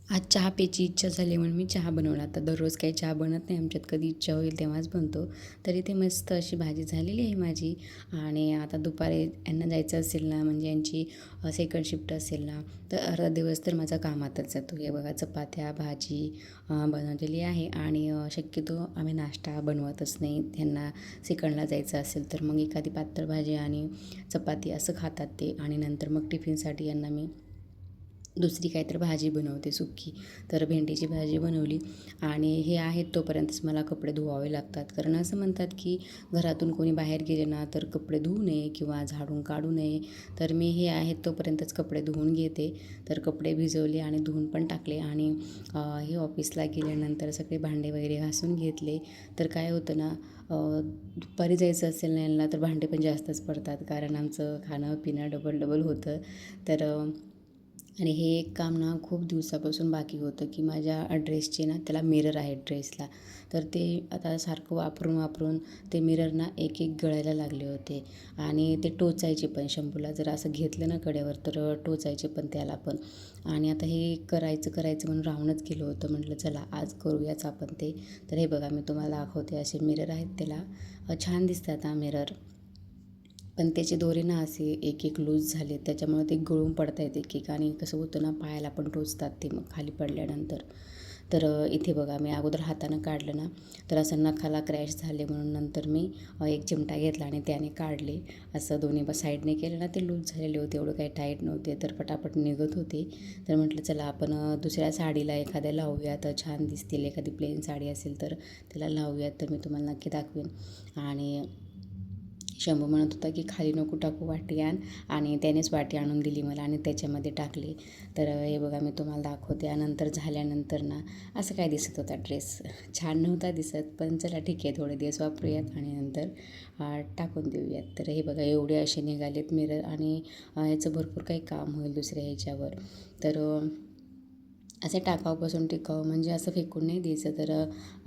आज चहा प्यायची इच्छा झाली म्हणून मी चहा बनवला. आता दररोज काही चहा बनत नाही आमच्यात, कधी इच्छा होईल तेव्हाच बनतो. तर इथे मस्त अशी भाजी झालेली आहे माझी. आणि आता दुपारी यांना जायचं असेल ना, म्हणजे यांची सेकंड शिफ्ट असेल ना, तर अर्धा दिवस तर माझा कामातच जातो. हे बघा, चपात्या, भाजी बनवलेली आहे. आणि शक्यतो आम्ही नाश्ता बनवतच नाही. त्यांना सेकंडला जायचं असेल तर मग एखादी पातळ भाजी आणि चपाती असं खातात ते. आणि नंतर मग टिफिनसाठी यांना मी दुसरी काहीतरी भाजी बनवते सुकी. तर भेंडीची भाजी बनवली. आणि हे आहेत तोपर्यंतच मला कपडे धुवावे लागतात. कारण असं म्हणतात की घरातून कोणी बाहेर गेले ना तर कपडे धुवू नये किंवा झाडून काढू नये. तर मी हे आहेत तोपर्यंतच कपडे धुवून घेते. तर कपडे भिजवले आणि धुवून पण टाकले. आणि हे ऑफिसला गेल्यानंतर सगळे भांडे वगैरे घासून घेतले. तर काय होतं ना, दुपारी जायचं असेल ना यांना तर भांडे पण जास्तच पडतात, कारण आमचं खाणं पिणं डबल डबल होतं. तर आणि हे एक काम ना खूप दिवसापासून बाकी होतं, की माझ्या ड्रेसचे ना, त्याला मिरर आहे ड्रेसला. तर ते आता सारखं वापरून वापरून ते मिरर ना एक एक गळायला लागले होते. आणि ते टोचायचे पण, शंभूला जर असं घेतलं ना कडेवर तर टोचायचे पण त्याला पण. आणि आता हे करायचं म्हणून राहूनच गेलं होतं. म्हटलं चला आज करूयाच आपण ते. तर हे बघा, मी तुम्हाला दाखवते. असे मिरर आहेत त्याला. छान दिसतात हा मिरर. पण त्याचे दोरे ना असे एक एक लूज झाले, त्याच्यामुळे ते गळून पडत आहेत एक एक. आणि कसं होतं ना, पायाला पण टोचतात ते मग खाली पडल्यानंतर. तर इथे बघा, मी अगोदर हातानं काढलं ना तर असं नखाला क्रॅश झाले, म्हणून नंतर मी एक चिमटा घेतला आणि त्याने काढले. असं दोन्ही साईडने केलं ना, ते लूज झालेले होते, एवढं काही टाईट नव्हते, तर पटापट निघत होते. तर म्हटलं चला आपण दुसऱ्या साडीला एखाद्या लावूयात, छान दिसतील. एखादी प्लेन साडी असेल तर त्याला लावूयात. तर मी तुम्हाला नक्की दाखवेन. आणि शंभू म्हणत होता की खाली नको टाकू, वाटी आण. आणि त्यानेच वाटी आणून दिली मला आणि त्याच्यामध्ये टाकली. तर हे बघा, मी तुम्हाला दाखवते. नंतर झाल्यानंतर ना असं काय दिसत होता ड्रेस. छान नव्हता दिसत, पण चला ठीक आहे, थोडे दिवस वापरूयात आणि नंतर टाकून देऊयात. तर हे बघा, एवढे असे निघालेत मिरर. आणि याचं भरपूर काही काम होईल दुसऱ्या ह्याच्यावर. तर असं टाकाऊपासून टिकाऊ, म्हणजे असं फेकून नाही द्यायचं. तर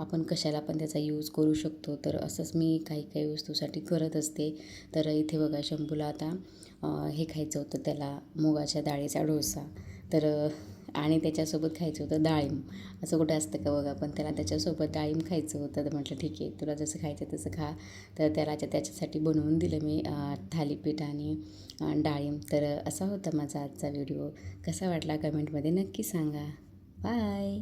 आपण कशाला पण त्याचा यूज करू शकतो. तर असंच मी काही काही वस्तूसाठी करत असते. तर इथे बघा, शंभूला आता हे खायचं होतं, त्याला मुगाच्या डाळीचा डोसा. तर आणि त्याच्यासोबत खायचं होतं डाळिंब. असं कुठं असतं का बघा, पण त्याला त्याच्यासोबत डाळिंब खायचं होतं. तर म्हटलं ठीक आहे, तुला जसं खायचं तसं खा. तर त्याच्यासाठी बनवून दिलं मी थालीपीठ आणि डाळिंब. तर असा होता माझा आजचा व्हिडिओ. कसा वाटला कमेंटमध्ये नक्की सांगा. बाय.